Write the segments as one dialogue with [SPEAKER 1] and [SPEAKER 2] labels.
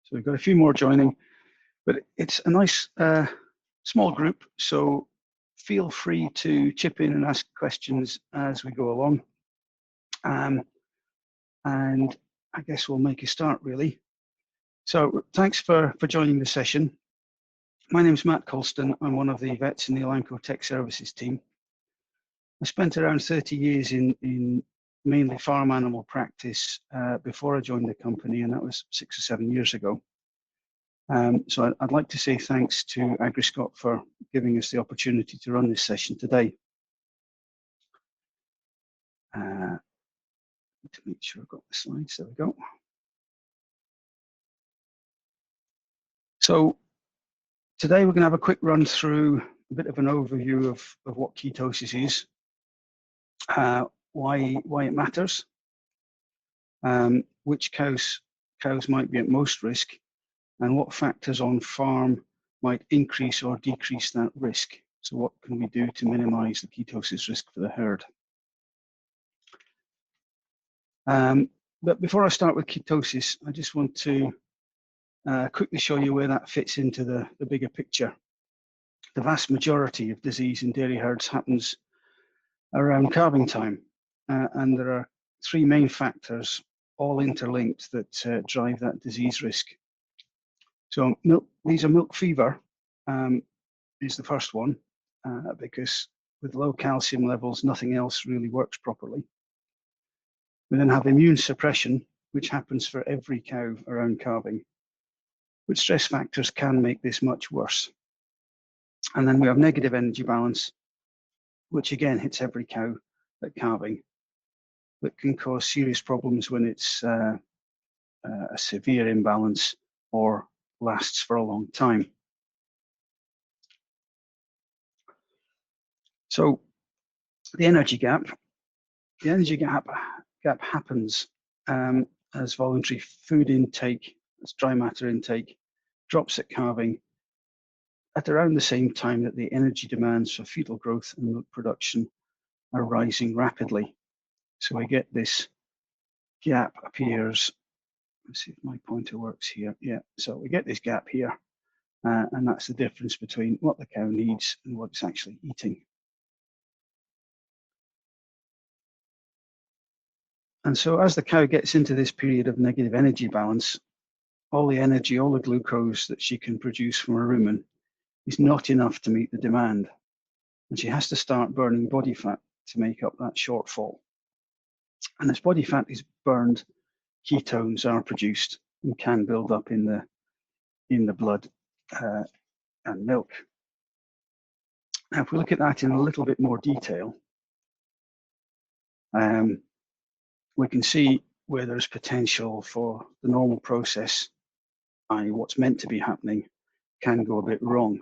[SPEAKER 1] So we've got a few more joining, but it's a nice small group, so feel free to chip in and ask questions as we go along. And I guess we'll make a start, really. So thanks for joining the session. My name's Matt Colston. I'm one of the vets in the Elanco Tech Services team. I spent around 30 years in mainly farm animal practice before I joined the company, and that was 6 or 7 years ago. So I'd like to say thanks to AgriScot for giving us the opportunity to run this session today. To make sure I've got the slides, there we go. So today we're going to have a quick run through a bit of an overview of what ketosis is, why it matters, which cows might be at most risk, and what factors on farm might increase or decrease that risk. So what can we do to minimize the ketosis risk for the herd? But before I start with ketosis, I just want to quickly show you where that fits into the bigger picture. The vast majority of disease in dairy herds happens around calving time, and there are three main factors, all interlinked, that drive that disease risk. So these are milk fever is the first one, because with low calcium levels, nothing else really works properly. We then have immune suppression, which happens for every cow around calving, but stress factors can make this much worse. And then we have negative energy balance, which again hits every cow at calving, but can cause serious problems when it's a severe imbalance or lasts for a long time. So the energy gap happens as voluntary food intake, as dry matter intake, drops at calving at around the same time that the energy demands for fetal growth and milk production are rising rapidly. So we get this gap appears. Let's see if my pointer works here. Yeah, so we get this gap here, and that's the difference between what the cow needs and what it's actually eating. And so as the cow gets into this period of negative energy balance, all the energy, all the glucose that she can produce from her rumen is not enough to meet the demand. And she has to start burning body fat to make up that shortfall. And as body fat is burned, ketones are produced and can build up in the blood and milk. Now, if we look at that in a little bit more detail, we can see where there's potential for the normal process, i.e. what's meant to be happening, can go a bit wrong.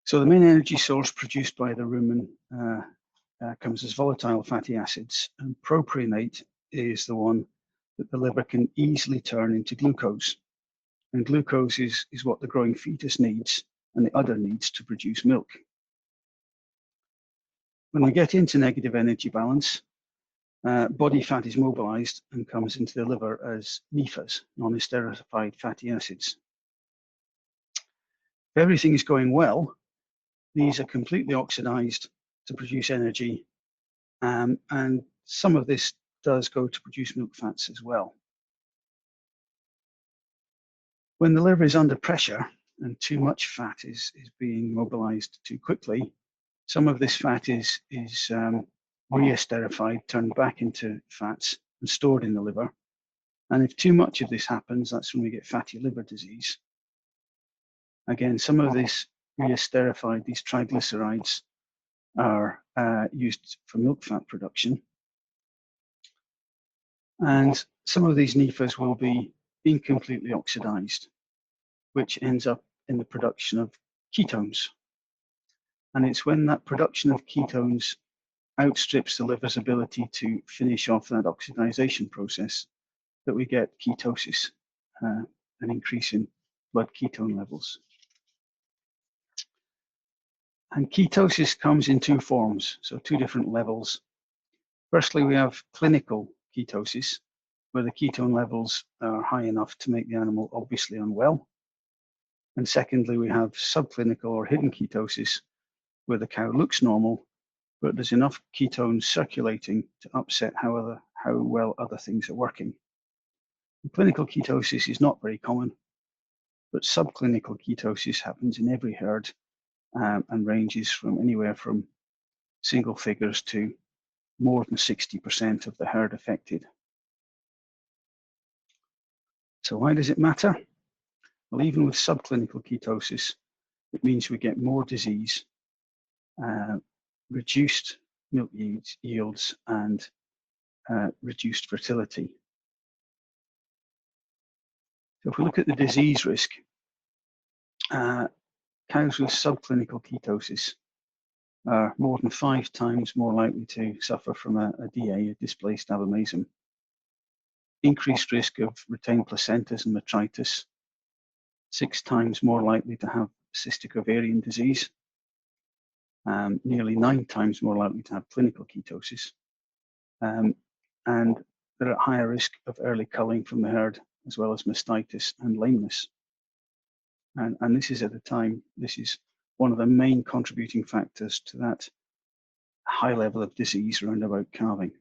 [SPEAKER 1] So the main energy source produced by the rumen comes as volatile fatty acids, and propionate is the one that the liver can easily turn into glucose. And glucose is what the growing fetus needs and the udder needs to produce milk. When we get into negative energy balance, body fat is mobilized and comes into the liver as NEFAs, non-esterified fatty acids. If everything is going well, these are completely oxidized to produce energy, and some of this does go to produce milk fats as well. When the liver is under pressure and too much fat is being mobilized too quickly, some of this fat is re-esterified, turned back into fats and stored in the liver. And if too much of this happens, that's when we get fatty liver disease. Again, some of this re-esterified, these triglycerides, are used for milk fat production. And some of these NEFAs will be incompletely oxidized, which ends up in the production of ketones. And it's when that production of ketones outstrips the liver's ability to finish off that oxidization process that we get ketosis, an increase in blood ketone levels. And ketosis comes in two forms, so two different levels. Firstly, we have clinical ketosis, where the ketone levels are high enough to make the animal obviously unwell. And secondly, we have subclinical or hidden ketosis, where the cow looks normal, but there's enough ketones circulating to upset how well other things are working. And clinical ketosis is not very common, but subclinical ketosis happens in every herd and ranges from anywhere from single figures to more than 60% of the herd affected. So why does it matter? Well, even with subclinical ketosis, it means we get more disease, reduced milk yields, and reduced fertility. So if we look at the disease risk, cows with subclinical ketosis are more than 5 times more likely to suffer from a DA, a displaced abomasum. Increased risk of retained placentas and metritis, 6 times more likely to have cystic ovarian disease, nearly 9 times more likely to have clinical ketosis, and they're at higher risk of early culling from the herd, as well as mastitis and lameness. And this is at a time, this is one of the main contributing factors to that high level of disease around about calving.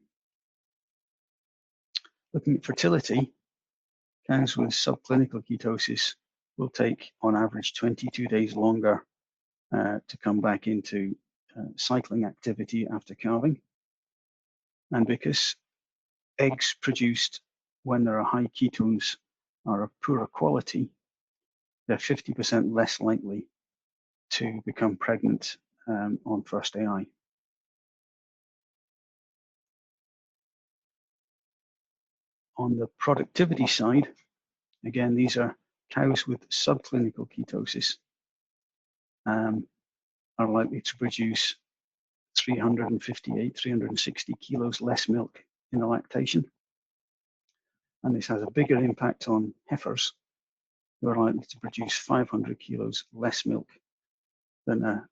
[SPEAKER 1] Looking at fertility, cows with subclinical ketosis will take on average 22 days longer to come back into cycling activity after calving. And because eggs produced when there are high ketones are of poorer quality, they're 50% less likely to become pregnant on first AI. On the productivity side, again, these are cows with subclinical ketosis are likely to produce 358, 360 kilos less milk in the lactation. And this has a bigger impact on heifers, who are likely to produce 500 kilos less milk than a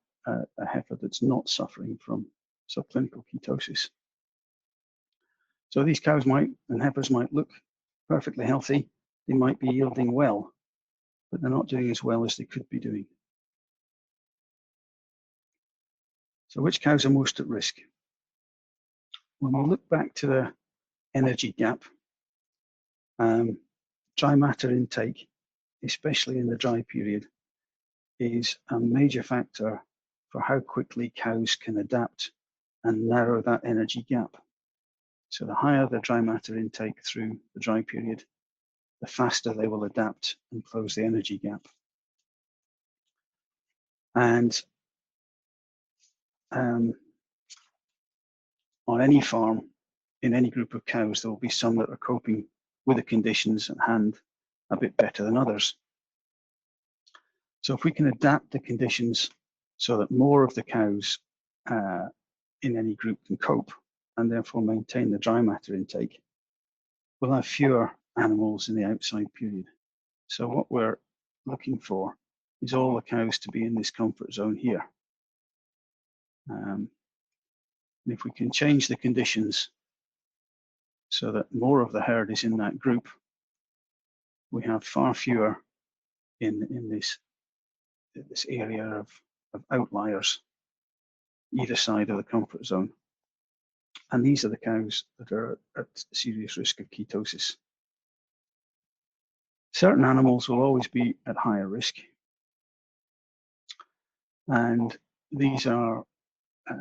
[SPEAKER 1] heifer that's not suffering from subclinical ketosis. So these cows and heifers might look perfectly healthy, they might be yielding well, but they're not doing as well as they could be doing. So which cows are most at risk? When we look back to the energy gap, dry matter intake, especially in the dry period, is a major factor for how quickly cows can adapt and narrow that energy gap. So the higher the dry matter intake through the dry period, the faster they will adapt and close the energy gap. And on any farm, in any group of cows, there will be some that are coping with the conditions at hand a bit better than others. So if we can adapt the conditions so that more of the cows in any group can cope and therefore maintain the dry matter intake, we'll have fewer animals in the outside period. So what we're looking for is all the cows to be in this comfort zone here. And if we can change the conditions so that more of the herd is in that group, we have far fewer in this area of outliers either side of the comfort zone. And these are the cows that are at serious risk of ketosis. Certain animals will always be at higher risk. And these are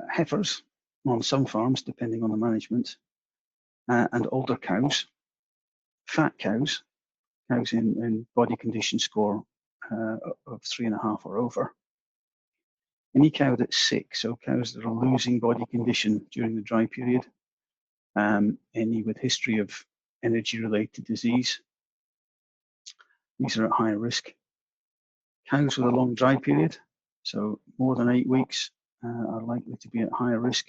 [SPEAKER 1] heifers on some farms, depending on the management, and older cows, fat cows, cows in body condition score of 3.5 or over. Any cow that's sick, so cows that are losing body condition during the dry period, any with history of energy-related disease, these are at higher risk. Cows with a long dry period, so more than 8 weeks, are likely to be at higher risk.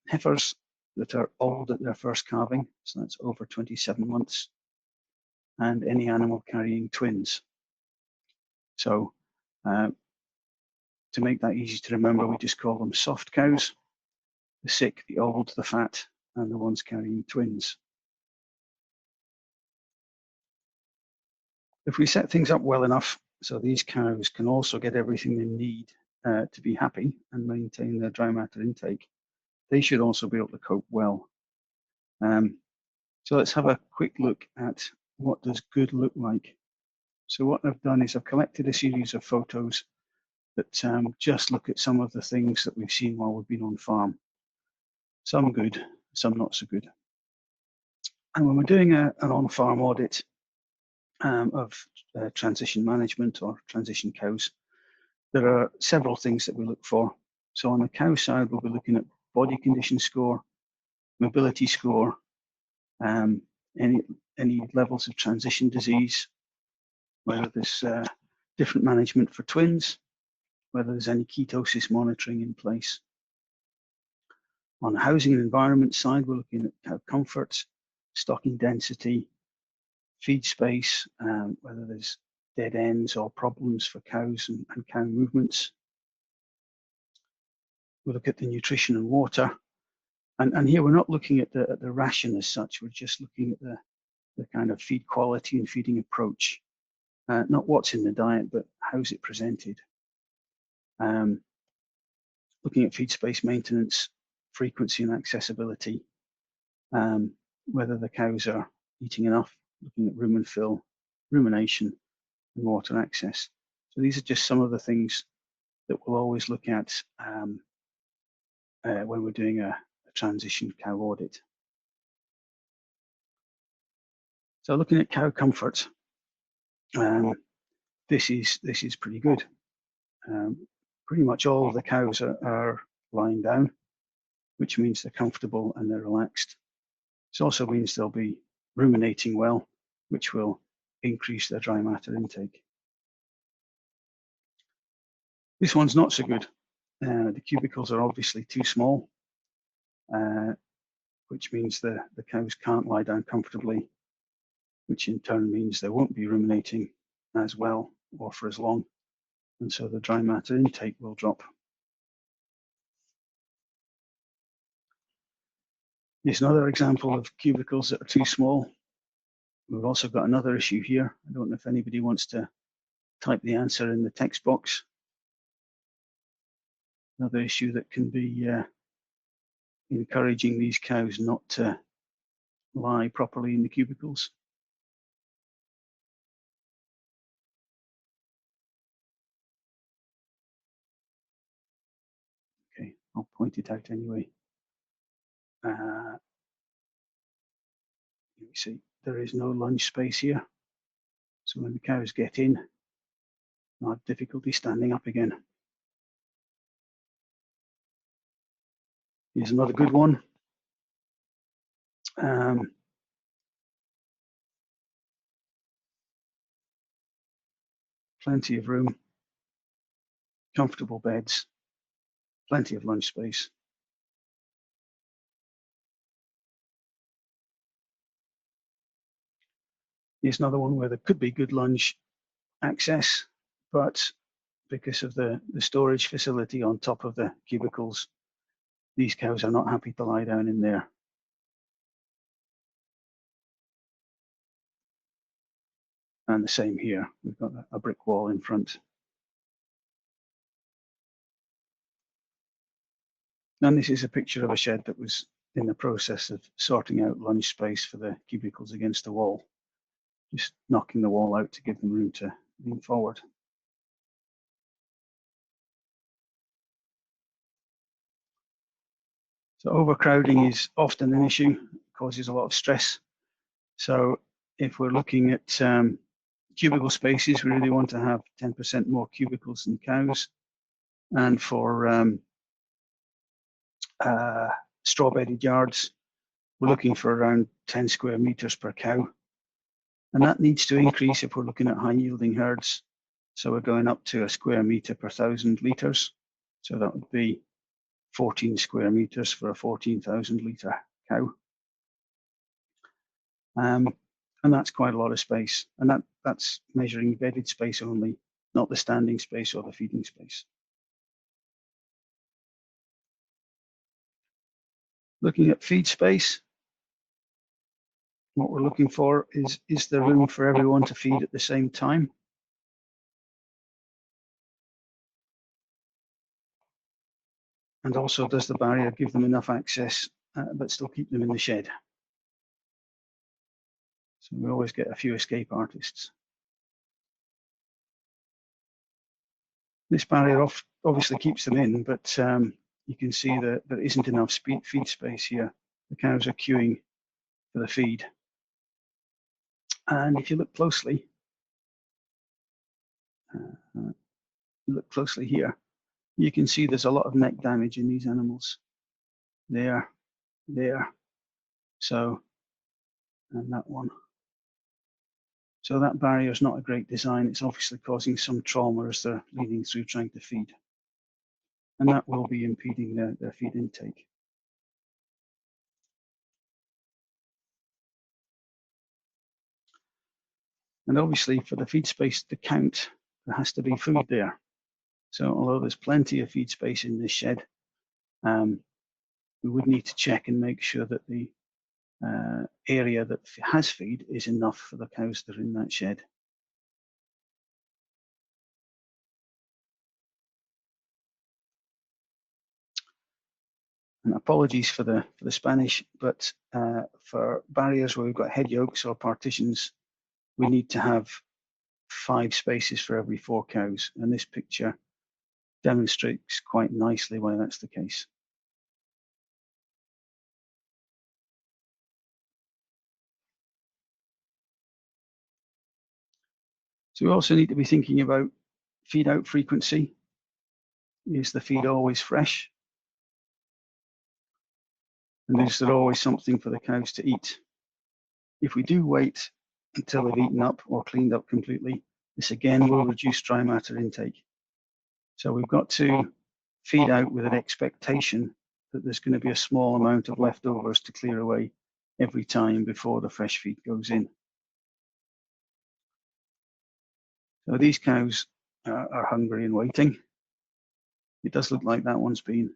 [SPEAKER 1] Heifers that are old at their first calving, so that's over 27 months, and any animal carrying twins. So to make that easy to remember, we just call them soft cows: the sick, the old, the fat, and the ones carrying twins. If we set things up well enough, so these cows can also get everything they need to be happy and maintain their dry matter intake, they should also be able to cope well. So let's have a quick look at what does good look like. So what I've done is I've collected a series of photos that just look at some of the things that we've seen while we've been on farm. Some good, some not so good. And when we're doing an on-farm audit of transition management or transition cows, there are several things that we look for. So on the cow side, we'll be looking at body condition score, mobility score, any levels of transition disease, whether there's different management for twins, whether there's any ketosis monitoring in place. On the housing and environment side, we're looking at cow comfort, stocking density, feed space, whether there's dead ends or problems for cows and cow movements. We look at the nutrition and water. And here we're not looking at the ration as such, we're just looking at the kind of feed quality and feeding approach. Not what's in the diet, but how's it presented. Looking at feed space maintenance, frequency and accessibility, whether the cows are eating enough, looking at rumen fill, rumination, and water access. So these are just some of the things that we'll always look at when we're doing a transition cow audit. So looking at cow comfort, this is pretty good. Pretty much all of the cows are lying down, which means they're comfortable and they're relaxed. This also means they'll be ruminating well, which will increase their dry matter intake. This one's not so good. The cubicles are obviously too small, which means the cows can't lie down comfortably, which in turn means they won't be ruminating as well or for as long, and so the dry matter intake will drop. Here's another example of cubicles that are too small. We've also got another issue here. I don't know if anybody wants to type the answer in the text box. Another issue that can be encouraging these cows not to lie properly in the cubicles. Okay, I'll point it out anyway. You see, there is no lunge space here. So when the cows get in, I have difficulty standing up again. Here's another good one. Plenty of room, comfortable beds, plenty of lunge space. Here's another one where there could be good lunge access, but because of the storage facility on top of the cubicles, these cows are not happy to lie down in there. And the same here, we've got a brick wall in front. And this is a picture of a shed that was in the process of sorting out lunge space for the cubicles against the wall. Just knocking the wall out to give them room to lean forward. So overcrowding is often an issue, causes a lot of stress. So if we're looking at cubicle spaces, we really want to have 10% more cubicles than cows. And for straw-bedded yards, we're looking for around 10 square meters per cow. And that needs to increase if we're looking at high-yielding herds. So we're going up to a square meter per 1,000 litres. So that would be 14 square meters for a 14,000 litre cow. And that's quite a lot of space. And that's measuring bedded space only, not the standing space or the feeding space. Looking at feed space, What we're looking for is there room for everyone to feed at the same time? And also, does the barrier give them enough access, but still keep them in the shed? So we always get a few escape artists. This barrier obviously keeps them in, but you can see that there isn't enough feed space here. The cows are queuing for the feed. And if you look closely, here, you can see there's a lot of neck damage in these animals. There. So, and that one. So that barrier is not a great design. It's obviously causing some trauma as they're leading through trying to feed. And that will be impeding their feed intake. And obviously for the feed space to count, there has to be food there. So although there's plenty of feed space in this shed, we would need to check and make sure that the area that has feed is enough for the cows that are in that shed. And apologies for the Spanish, but for barriers where we've got head yokes or partitions, we need to have 5 spaces for every 4 cows. And this picture demonstrates quite nicely why that's the case. So we also need to be thinking about feed out frequency. Is the feed always fresh? And is there always something for the cows to eat? If we do wait until they've eaten up or cleaned up completely, this again will reduce dry matter intake. So we've got to feed out with an expectation that there's going to be a small amount of leftovers to clear away every time before the fresh feed goes in. So these cows are hungry and waiting. It does look like that one's been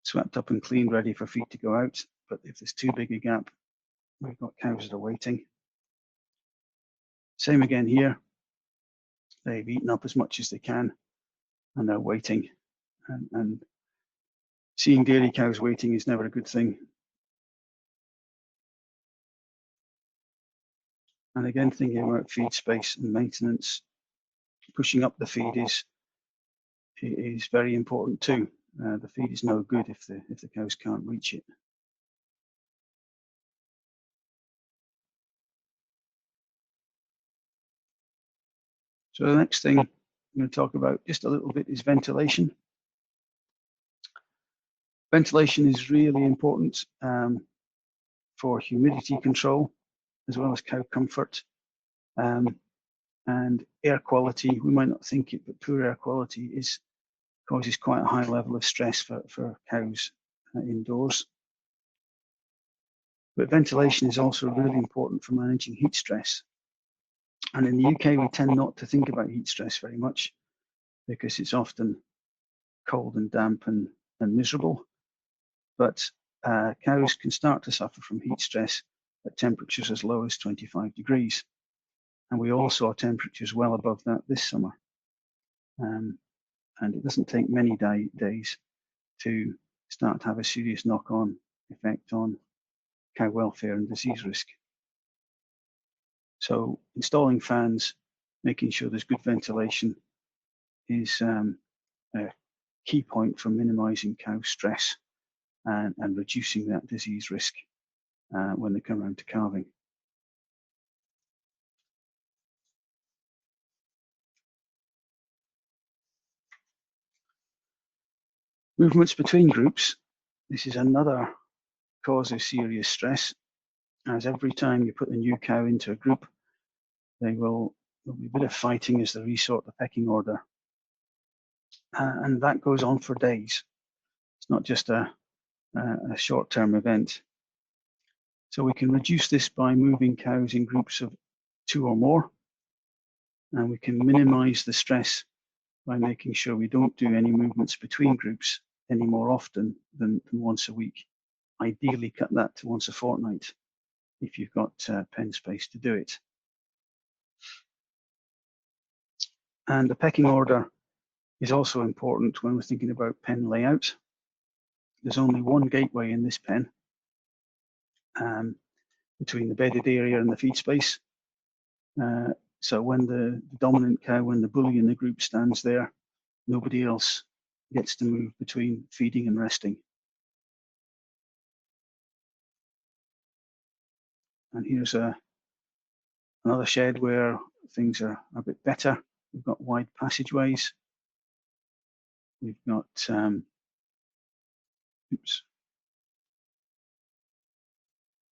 [SPEAKER 1] swept up and cleaned, ready for feed to go out. But if there's too big a gap, we've got cows that are waiting. Same again here. They've eaten up as much as they can and they're waiting. And seeing dairy cows waiting is never a good thing. And again, thinking about feed space and maintenance, pushing up the feed is very important too. The feed is no good if the cows can't reach it. So the next thing I'm going to talk about just a little bit is ventilation. Ventilation is really important for humidity control as well as cow comfort. And air quality, we might not think it, but poor air quality causes quite a high level of stress for cows indoors. But ventilation is also really important for managing heat stress. And in the UK, we tend not to think about heat stress very much because it's often cold and damp and miserable. But cows can start to suffer from heat stress at temperatures as low as 25 degrees. And we all saw temperatures well above that this summer. And it doesn't take many days to start to have a serious knock-on effect on cow welfare and disease risk. So installing fans, making sure there's good ventilation is a key point for minimizing cow stress and reducing that disease risk when they come around to calving. Movements between groups. This is another cause of serious stress, as every time you put a new cow into a group, there'll be a bit of fighting as they resort the pecking order. And that goes on for days. It's not just a short-term event. So we can reduce this by moving cows in groups of 2 or more, and we can minimize the stress by making sure we don't do any movements between groups any more often than once a week. Ideally, cut that to once a fortnight. if you've got pen space to do it. And the pecking order is also important when we're thinking about pen layout. There's only one gateway in this pen between the bedded area and the feed space. So when the dominant cow, when the bully in the group stands there, nobody else gets to move between feeding and resting. And here's another shed where things are a bit better. We've got wide passageways. We've got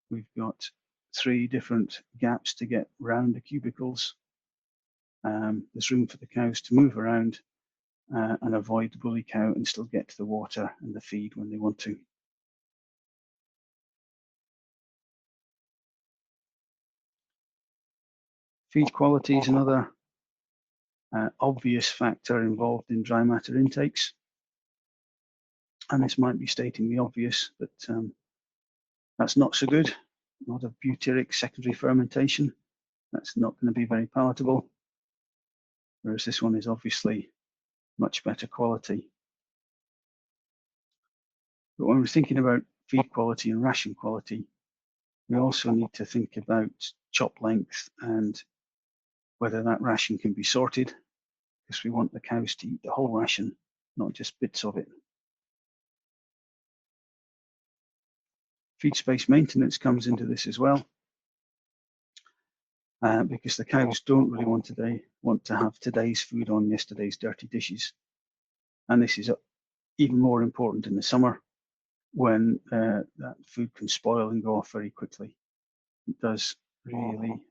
[SPEAKER 1] we've got 3 different gaps to get round the cubicles. There's room for the cows to move around and avoid the bully cow and still get to the water and the feed when they want to. Feed quality is another obvious factor involved in dry matter intakes. And this might be stating the obvious, but that's not so good. A lot of butyric secondary fermentation. That's not going to be very palatable. Whereas this one is obviously much better quality. But when we're thinking about feed quality and ration quality, we also need to think about chop length and whether that ration can be sorted, because we want the cows to eat the whole ration, not just bits of it. Feed space maintenance comes into this as well, because the cows don't really want to have today's food on yesterday's dirty dishes. And this is even more important in the summer when that food can spoil and go off very quickly. It does really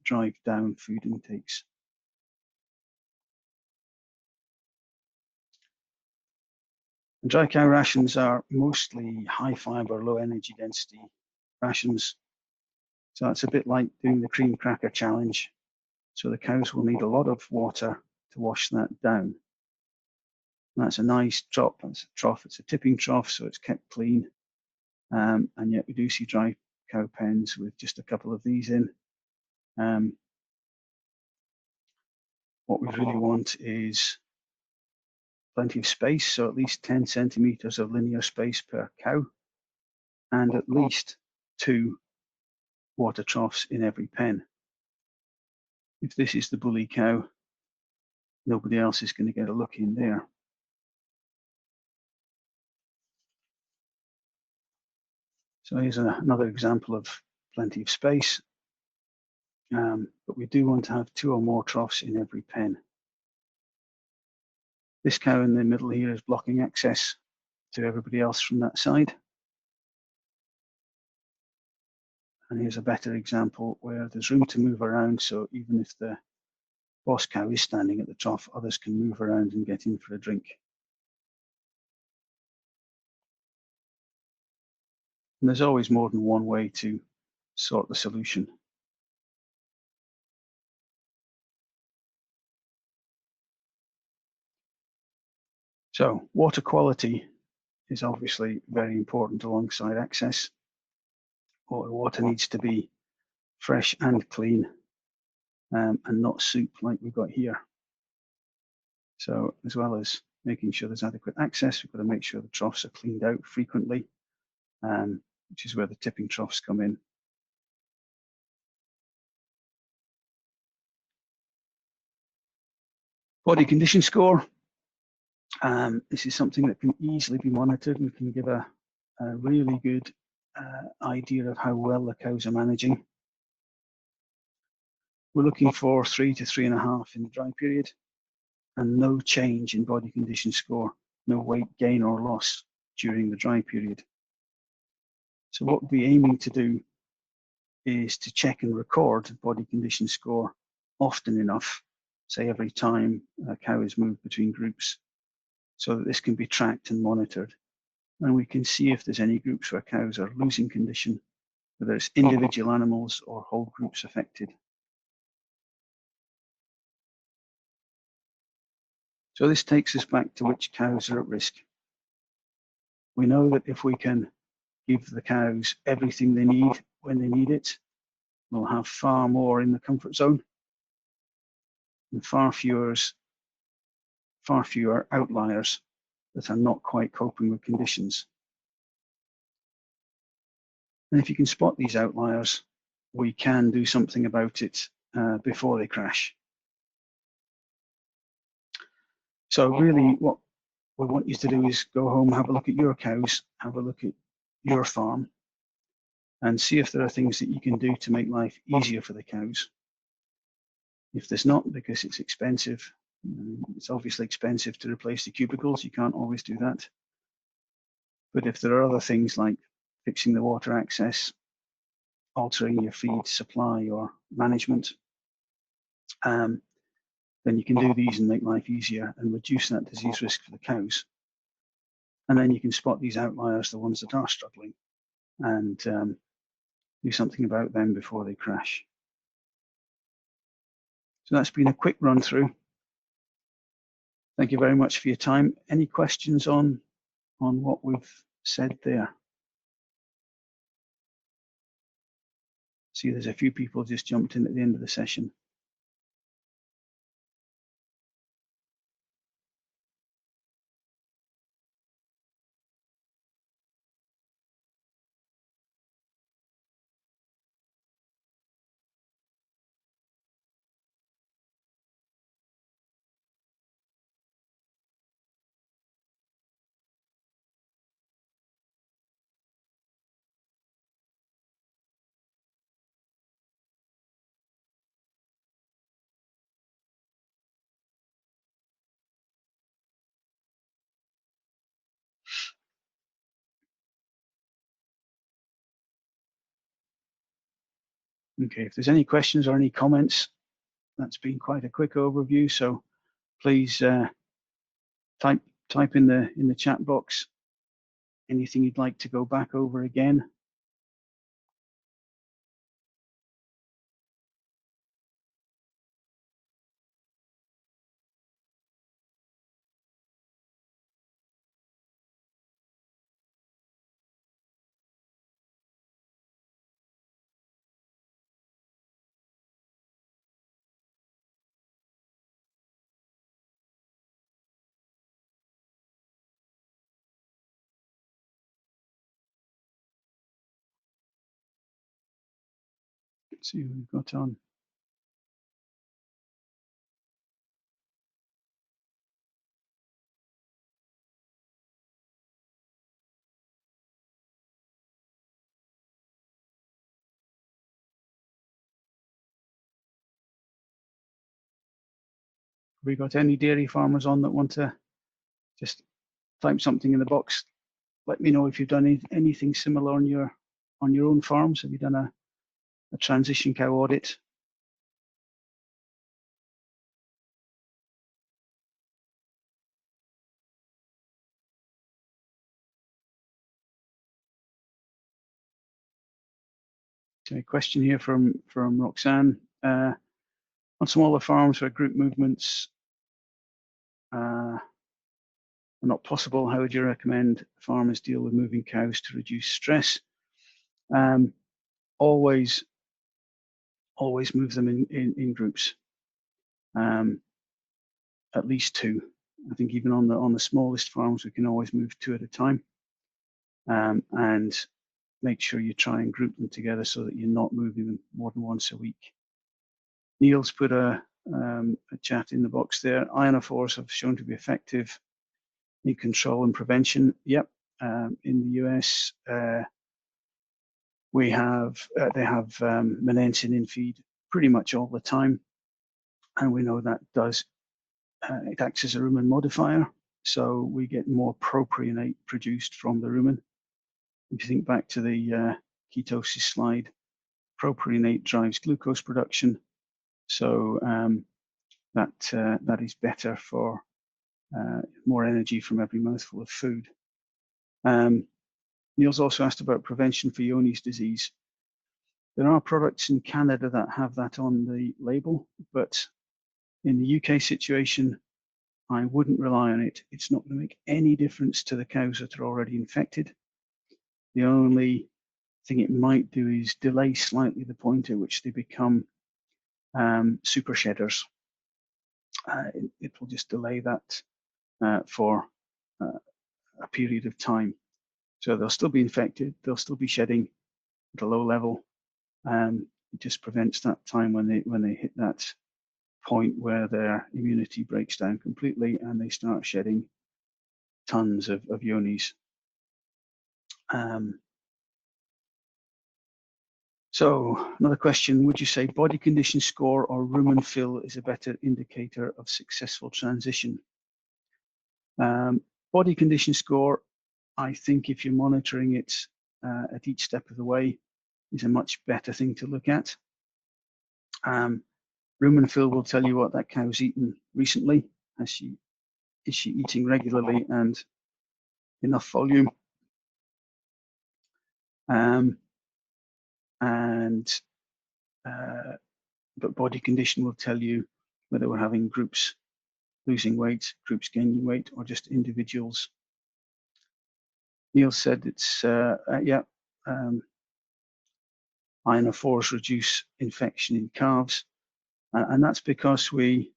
[SPEAKER 1] drive down food intakes. And dry cow rations are mostly high fibre, low energy density rations. So it's a bit like doing the cream cracker challenge. So the cows will need a lot of water to wash that down. And that's a nice trough. That's a trough. It's a tipping trough, so it's kept clean. And yet we do see dry cow pens with just a couple of these in. What we really want is plenty of space, so at least 10 centimeters of linear space per cow, and at least 2 water troughs in every pen. If this is the bully cow, nobody else is going to get a look in there. So here's another example of plenty of space, but we do want to have 2 or more troughs in every pen. This cow in the middle here is blocking access to everybody else from that side. And here's a better example where there's room to move around, so even if the boss cow is standing at the trough, others can move around and get in for a drink. And there's always more than one way to sort the solution. So water quality is obviously very important alongside access. Water needs to be fresh and clean, and not soup like we've got here. So as well as making sure there's adequate access, we've got to make sure the troughs are cleaned out frequently, which is where the tipping troughs come in. Body condition score. This is something that can easily be monitored and can give a really good idea of how well the cows are managing. We're looking for 3 to 3.5 in the dry period, and no change in body condition score, no weight gain or loss during the dry period. So what we're aiming to do is to check and record body condition score often enough, say every time a cow is moved between groups, so that this can be tracked and monitored. And we can see if there's any groups where cows are losing condition, whether it's individual animals or whole groups affected. So this takes us back to which cows are at risk. We know that if we can give the cows everything they need when they need it. We'll have far more in the comfort zone and far fewer outliers that are not quite coping with conditions. And if you can spot these outliers, we can do something about it before they crash. So really what we want you to do is go home, have a look at your cows, have a look at your farm, and see if there are things that you can do to make life easier for the cows. If there's not, because it's expensive, it's obviously expensive to replace the cubicles, you can't always do that. But if there are other things like fixing the water access, altering your feed supply or management, then you can do these and make life easier and reduce that disease risk for the cows. And then you can spot these outliers, the ones that are struggling, and do something about them before they crash. So that's been a quick run through. Thank you very much for your time. Any questions on what we've said there? See, there's a few people just jumped in at the end of the session. Okay, if there's any questions or any comments, that's been quite a quick overview. So please type in the chat box anything you'd like to go back over again. Let's see who we've got on. Have we got any dairy farmers on that want to just type something in the box? Let me know if you've done anything similar on your own farms. Have you done a transition cow audit? Okay, question here from Roxanne. On smaller farms where group movements are not possible, how would you recommend farmers deal with moving cows to reduce stress? Always move them in groups, at least two. I think even on the smallest farms, we can always move two at a time, and make sure you try and group them together so that you're not moving them more than once a week. Neil's put a chat in the box there. Ionophores have shown to be effective in control and prevention. Yep, in the US, they have Monensin in feed pretty much all the time, and we know that it acts as a rumen modifier, so we get more propionate produced from the rumen. If you think back to the ketosis slide, propionate drives glucose production, so that is better for more energy from every mouthful of food. Neil's also asked about prevention for Johne's disease. There are products in Canada that have that on the label, but in the UK situation, I wouldn't rely on it. It's not going to make any difference to the cows that are already infected. The only thing it might do is delay slightly the point at which they become super shedders. It will just delay that for a period of time. So they'll still be infected, they'll still be shedding at a low level. It just prevents that time when they hit that point where their immunity breaks down completely and they start shedding tons of yonis. So another question, would you say body condition score or rumen fill is a better indicator of successful transition? Body condition score, I think if you're monitoring it at each step of the way, is a much better thing to look at. Rumen fill will tell you what that cow's eaten recently. Is she eating regularly and enough volume? But body condition will tell you whether we're having groups losing weight, groups gaining weight, or just individuals. Neil said it's inophores reduce infection in calves, and that's because we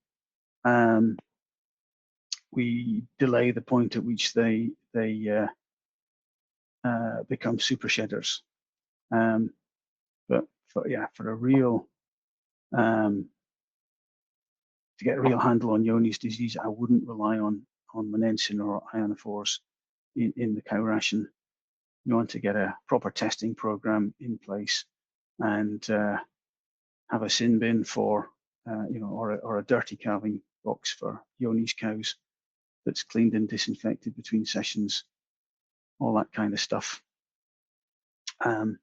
[SPEAKER 1] delay the point at which they become super shedders. But for a real to get a real handle on Johne's disease, I wouldn't rely on monensin or ionophores in the cow ration. You want to get a proper testing program in place and have a sin bin for or a dirty calving box for Johne's cows that's cleaned and disinfected between sessions, all that kind of stuff. But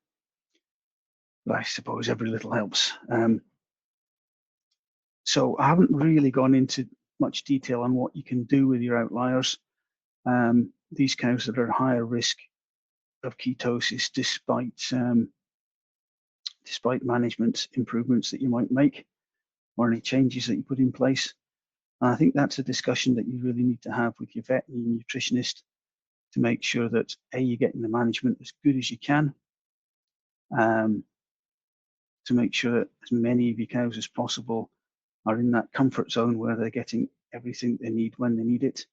[SPEAKER 1] I suppose every little helps. So I haven't really gone into much detail on what you can do with your outliers. These cows that are at higher risk of ketosis, despite management improvements that you might make or any changes that you put in place. And I think that's a discussion that you really need to have with your vet and your nutritionist to make sure that you're getting the management as good as you can, to make sure that as many of your cows as possible are in that comfort zone where they're getting everything they need when they need it.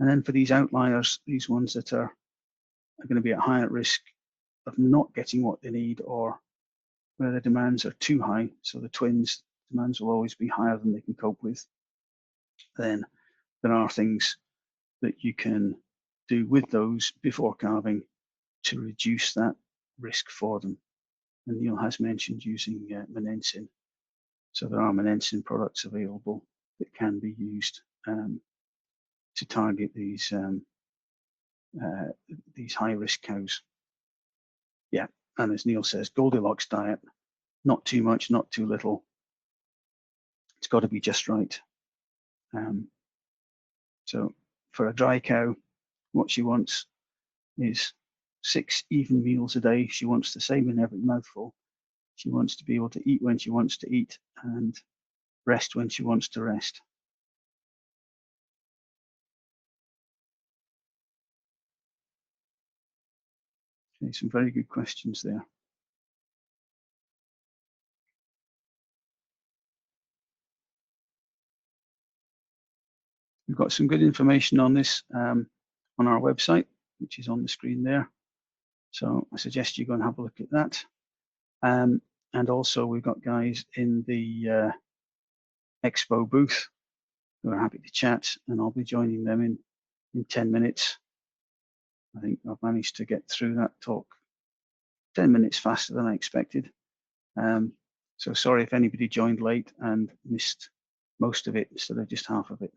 [SPEAKER 1] And then for these outliers, these ones that are going to be at higher risk of not getting what they need, or where the demands are too high, so the twins demands will always be higher than they can cope with, then there are things that you can do with those before calving to reduce that risk for them. And Neil has mentioned using monensin. So there are monensin products available that can be used to target these high-risk cows. Yeah, and as Neil says, Goldilocks diet, not too much, not too little. It's got to be just right. So for a dry cow, what she wants is 6 even meals a day. She wants the same in every mouthful. She wants to be able to eat when she wants to eat and rest when she wants to rest. Okay, some very good questions there. We've got some good information on this on our website, which is on the screen there. So I suggest you go and have a look at that. And also we've got guys in the expo booth who are happy to chat, and I'll be joining them in 10 minutes. I think I've managed to get through that talk 10 minutes faster than I expected. So sorry if anybody joined late and missed most of it instead of just half of it.